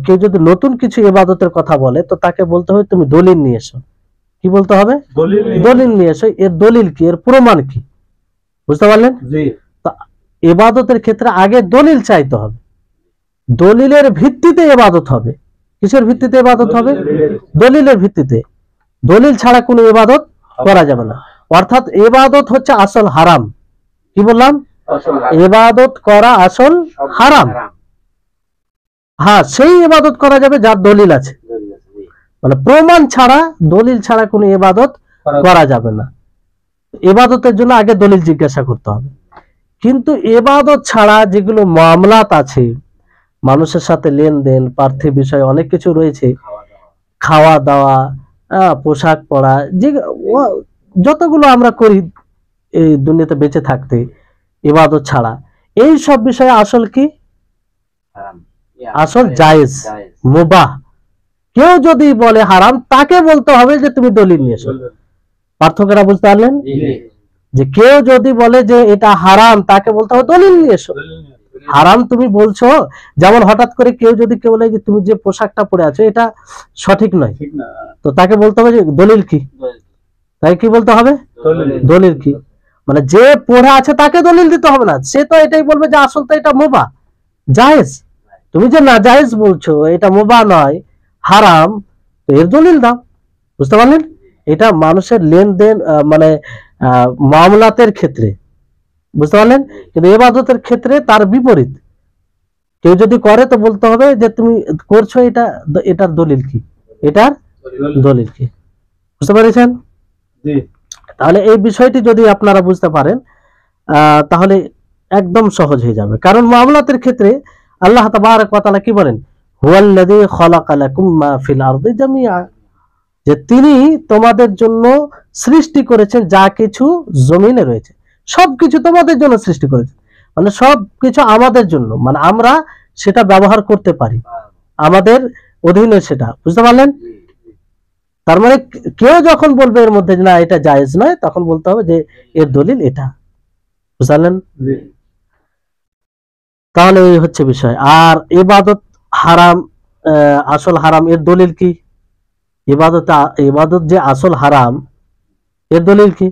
কেউ যদি নতুন কিছু ইবাদতের কথা বলে তো তাকে বলতে হবে তুমি দলিল নিয়ে এসো। কি বলতে হবে? দলিল নিয়ে এসো। এর দলিল কি, এর প্রমাণ কি? বুঝতে পারলেন? ইবাদতের ক্ষেত্রে আগে দলিল চাইতে হবে, দলিলের ভিত্তিতে ইবাদত হবে। কিসের ভিত্তিতে ইবাদত হবে? দলিলের ভিত্তিতে। দলিল ছাড়া কোনো ইবাদত করা যাবে না। অর্থাৎ ইবাদত হচ্ছে আসল হারাম। কি বললাম? ইবাদত করা আসল হারাম। হ্যাঁ, সেই ইবাদত করা যাবে যার দলিল আছে, মানে প্রমাণ ছাড়া, দলিল ছাড়া কোনো ইবাদত করা যাবে না। ইবাদতের জন্য আগে দলিল জিজ্ঞাসা করতে হবে। কিন্তু ইবাদত ছাড়া যেগুলো মামলাত আছে, মানুষের সাথে লেনদেন, পার্থিব বিষয় অনেক কিছু রয়েছে, খাওয়া দাওয়া, পোশাক পরা, যে যতগুলো আমরা করি এই দুনিয়াতে বেঁচে থাকতে ইবাদত ছাড়া, এই সব বিষয়ে আসল কি? আসল জায়েজ, মুবাহ। কেউ যদি বলে হারাম তাকে বলতে হবে যে তুমি দলিল নিয়ে এসো। পার্থক্যটা বুঝতে পারলেন? যে কেউ যদি বলে যে এটা হারাম তাকে বলতে হবে দলিল নিয়ে এসো। হারাম তুমি বলছো, যেমন হঠাৎ করে কেউ যদি কেউ বলে যে তুমি যে পোশাকটা পরে আছো এটা সঠিক নয়, তো তাকে বলতে হবে যে দলিল কি? তাই কি বলতে হবে? দলিল কি? মানে যে পড়ে আছে তাকে দলিল দিতে হবে না, সে তো এটাই বলবে যে আসল তো এটা মুবাহ, জায়েজ। তুমি যে না জায়েজ বলছো, এটা মুবাহ নয়, হারাম, তো এর দলিল দাও। বুঝতে পারলেন? এটা মানুষের লেনদেন মানে মামলাতের ক্ষেত্রে, বুঝতে পারলেন? কিন্তু ইবাদতের ক্ষেত্রে তার বিপরীত। কেউ যদি করে তো বলতে হবে যে তুমি করছো এটা, এটার দলিল কি, এটার দলিল কি। বুঝতে পেরেছেন? তাহলে এই বিষয়টি যদি আপনারা বুঝতে পারেন তাহলে একদম সহজ হয়ে যাবে। কারণ মামলাতের ক্ষেত্রে আল্লাহ তাবারক ওয়া তাআলা কি বলেন? হুয়াল্লাযী খালাকা লাকুম মা ফিল আরদি জামিআ, যে তিনি তোমাদের জন্য সৃষ্টি করেছেন যা কিছু জমিনে রয়েছে, সবকিছু তোমাদের জন্য সৃষ্টি করেছেন। মানে সবকিছু আমাদের জন্য, মানে আমরা সেটা ব্যবহার করতে পারি, আমাদের অধীনে সেটা। বুঝতে পারলেন? তার মানে কেউ যখন বলবে এর মধ্যে না এটা জায়েজ নয়, তখন বলতে হবে যে এর দলিল এটা। বুঝলেন? তাহলে এই হচ্ছে বিষয়। আর ইবাদত হারাম, আসল হারাম, এর দলিল কি? ইবাদত যে আসল হারাম, এর দলিল কি?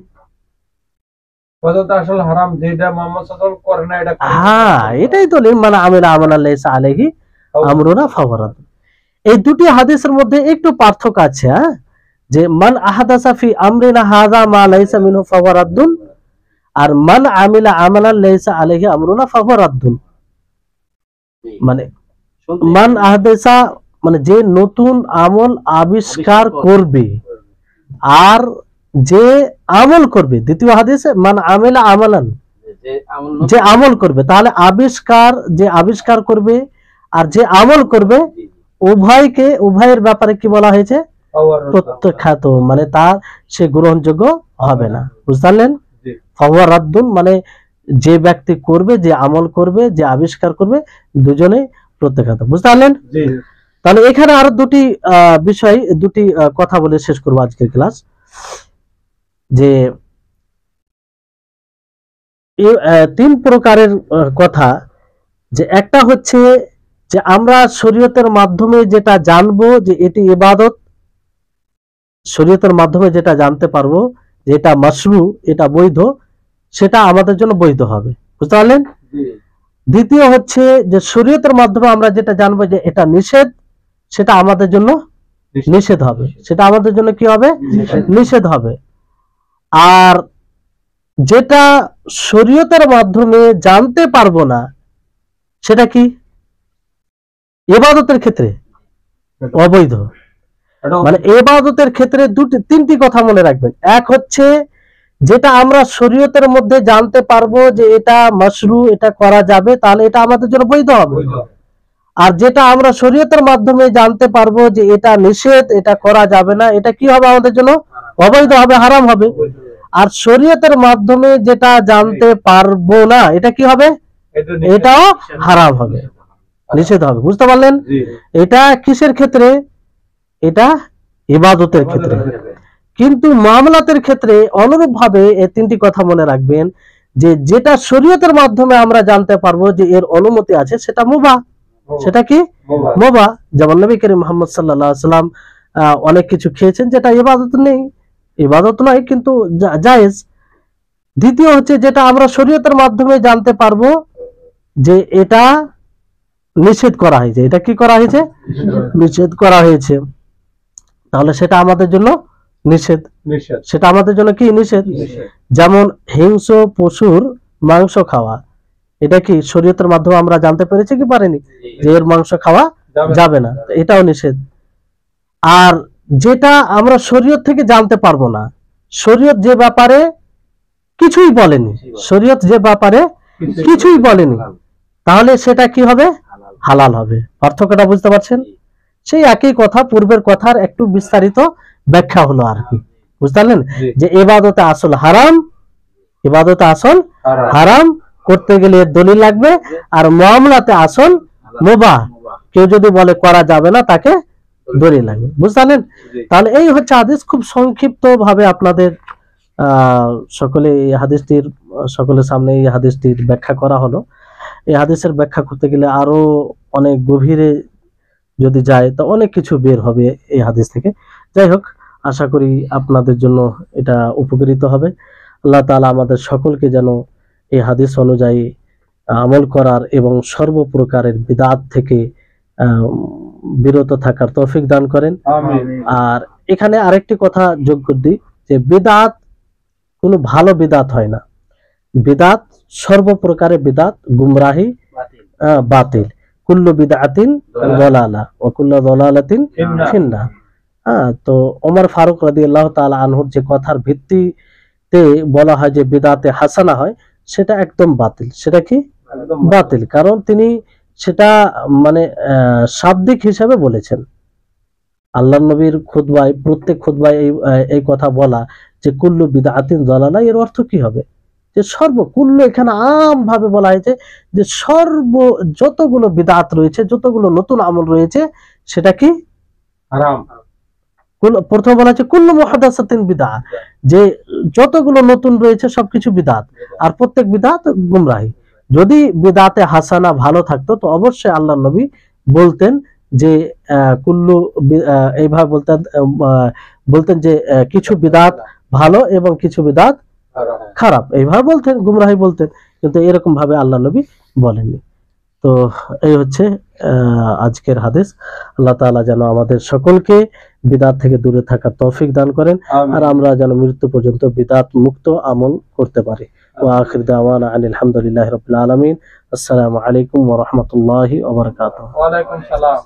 আসল হারাম যেটা মুহাম্মদ সাল্লাল্লাহু আলাইহি ওয়াসাল্লাম করে না, এটা হ্যাঁ, এটাই দলিল। মানে আমিলা আমানান লাইসা আলাইহি আমরুনা ফাওয়ারাদ। এই দুটি হাদিসের মধ্যে একটু পার্থক্য আছে। যে মান আহাদাসা ফি আমরিনা হাযা মা লাইসা মিনহু ফাহুয়া রাদ্দুন, আর মান আমিলা আমালান লাইসা আলাইহি আমরুনা ফাহুয়া রাদ্দুন। মানে মান আহাদাসা মানে যে নতুন আমল আবিষ্কার করবে, আর যে আমল করবে, দ্বিতীয় হাদিসে মান আমিলা আমালান, যে আমল করবে, তাহলে যে আবিষ্কার করবে আর যে আমল করবে উভয়ের ব্যাপারে কি বলা হয়েছে? প্রত্যাখ্যাত, মানে তার সে গ্রহণযোগ্য হবে না। বুঝতে পারলেন? ফাহুয়া রাদ্দুন মানে যে ব্যক্তি করবে, যে আমল করবে, যে আবিষ্কার করবে, দুজনেই প্রত্যাখ্যাত। বুঝতে পারলেন? তাহলে এখানে আরো দুটি বিষয়, দুটি কথা বলে শেষ করবো আজকের ক্লাস। যে তিন প্রকারের কথা, যে একটা হচ্ছে যে আমরা শরীয়তের মাধ্যমে যেটা জানবো যে এটি ইবাদত, শরীয়তের মাধ্যমে যেটা জানতে পারবো যে এটা মাশরু, এটা বৈধ, সেটা আমাদের জন্য বৈধ হবে। বুঝতে পারলেন? দ্বিতীয় হচ্ছে যে শরীয়তের মাধ্যমে আমরা যেটা জানবো যে এটা নিষেধ, সেটা আমাদের জন্য নিষেধ হবে, সেটা আমাদের জন্য কি হবে? নিষেধ হবে। আর যেটা শরীয়তের মাধ্যমে জানতে পারবো না, সেটা কি? ইবাদতের ক্ষেত্রে অবৈধ। মানে ইবাদতের ক্ষেত্রে তিনটি কথা মনে রাখবেন। এক হচ্ছে যেটা আমরা শরীয়তের মধ্যে জানতে পারবো যে এটা মাশরু, এটা করা যাবে, তাহলে এটা আমাদের জন্য বৈধ হবে। আর যেটা আমরা শরীয়তের মাধ্যমে জানতে পারবো যে এটা নিষেধ, এটা করা যাবে না, এটা কি হবে? আমাদের জন্য অবৈধ হবে, হারাম হবে। আর শরীয়তের মাধ্যমে যেটা জানতে পারবো না, এটা কি হবে? এটাও হারাম হবে, নিষেধ হবে। বুঝতে পারলেন? এটা কিসের ক্ষেত্রে? এটা ইবাদতের ক্ষেত্রে। কিন্তু মামলাতের ক্ষেত্রে অনুরূপ ভাবে এই তিনটি কথা মনে রাখবেন, যে যেটা শরীয়তের মাধ্যমে আমরা জানতে পারবো যে এর অনুমতি আছে, সেটা মুবাহ। সেটা কি? মুবাহ। যেমন নবী করিম মুহাম্মদ সাল্লাল্লাহু আলাইহি ওয়াসাল্লাম অনেক কিছু খেয়েছেন যেটা ইবাদত নেই, ইবাদত নয়, কিন্তু জায়েজ। দ্বিতীয় হচ্ছে যেটা আমরা শরীয়তের মাধ্যমে জানতে পারবো যে এটা নিষেধ করা হয়েছে, এটা কি করা হয়েছে? নিষেধ করা হয়েছে, তাহলে সেটা আমাদের জন্য নিষেধ, সেটা আমাদের জন্য কি? নিষেধ। যেমন হিংস্র পশুর মাংস খাওয়া, এটা কি শরীয়তের মাধ্যমে আমরা জানতে পেরেছি কি পারিনি যে এর মাংস খাওয়া যাবে না, এটাও নিষেধ। আর যেটা আমরা শরীয়ত থেকে জানতে পারবো না, শরীয়ত যে ব্যাপারে কিছুই বলেনি, শরীয়ত যে ব্যাপারে কিছুই বলেনি, তাহলে সেটা কি হবে? হালাল হবে। পার্থক্যটা বুঝতে পারছেন? সেই একই কথা, পূর্বের কথার একটু বিস্তারিত ব্যাখ্যা হলো আর কি। বুঝতে পারলেন? যে ইবাদতে আসল হারাম, ইবাদতে আসল হারাম করতে গেলে দলিল লাগবে, আর মুআমালাতে আসল মুবাহ, কেউ যদি বলে করা যাবে না, তাকে দলিল লাগবে। বুঝতে পারলেন? তাহলে এই হচ্ছে হাদিস। খুব সংক্ষিপ্ত ভাবে আপনাদের সকলে এই হাদিসটির সকলের সামনে এই হাদিসটির ব্যাখ্যা করা হলো। এই হাদিসের ব্যাখ্যা করতে গেলে আরো অনেক গভীরে যদি যায় তো অনেক কিছু বের হবে এই হাদিস থেকে। যাই হোক, আশা করি আপনাদের জন্য এটা উপকৃত হবে। আল্লাহ তাআলা আমাদের সকলকে যেন এই হাদিস অনুযায়ী আমল করার এবং সর্বপ্রকারের বিদআত থেকে বিরত থাকার তৌফিক দান করেন। আর এখানে আরেকটি কথা যোগ করে দিই, যে বিদআত কোনো ভালো বিদআত হয় না। বিদআত সর্বপ্রকারের বিদআত গুমরাহি, বাতিল। কুল্লু বিদআতিন দালালা ওয়া কুল্লু দালালাতিন ফিন্নার। তো ওমর ফারুক রাদিয়াল্লাহু তাআলা আনহুর যে কথার ভিত্তিতে বলা হয় যে বিদআতে হাসানা হয়, সেটা একদম বাতিল। সেটা কি? বাতিল। কারণ তিনি সেটা মানে শাব্দিক হিসাবে বলেছেন। আল্লাহর নবীর খুতবায়, প্রত্যেক খুতবায় এই কথা বলা যে কুল্লু বিদআতিন দালালা, এর অর্থ কি হবে? যে কুল্লু এখানে আম ভাবে বলা হয়েছে যে যতগুলো বিদআত রয়েছে, যতগুলো নতুন আমল রয়েছে, সেটা কি? হারাম। প্রথম বলা হচ্ছে কুল্লু মুহাদাসাতিন বিদআ, যে যতগুলো নতুন রয়েছে সবকিছু বিদআত, আর প্রত্যেক বিদআত গুমরাহি। যদি বিদআতে হাসানা ভালো থাকতো তো অবশ্যই আল্লাহর নবী বলতেন যে কুল্লু, এইভাবে বলতেন যে কিছু বিদআত ভালো এবং কিছু বিদআত খারাপ, এইভাবে বলতেন, গুমরাহি বলতেন, কিন্তু এরকম ভাবে আল্লাহ নবী বলেননি। তো এই হচ্ছে আজকের হাদিস। আল্লাহ তাআলা যেন আমাদের সকলকে বিদআত থেকে দূরে থাকার তৌফিক দান করেন, আমিন। আর আমরা যেন মৃত্যু পর্যন্ত বিদআত মুক্ত আমল করতে পারি। ওয়া আখির দাওয়ানা আনিল হামদুলিল্লাহি রাব্বিল আলামিন। আসসালামু আলাইকুম ওয়া রাহমাতুল্লাহি ওয়া বারাকাতুহু। ওয়ালাইকুম সালাম।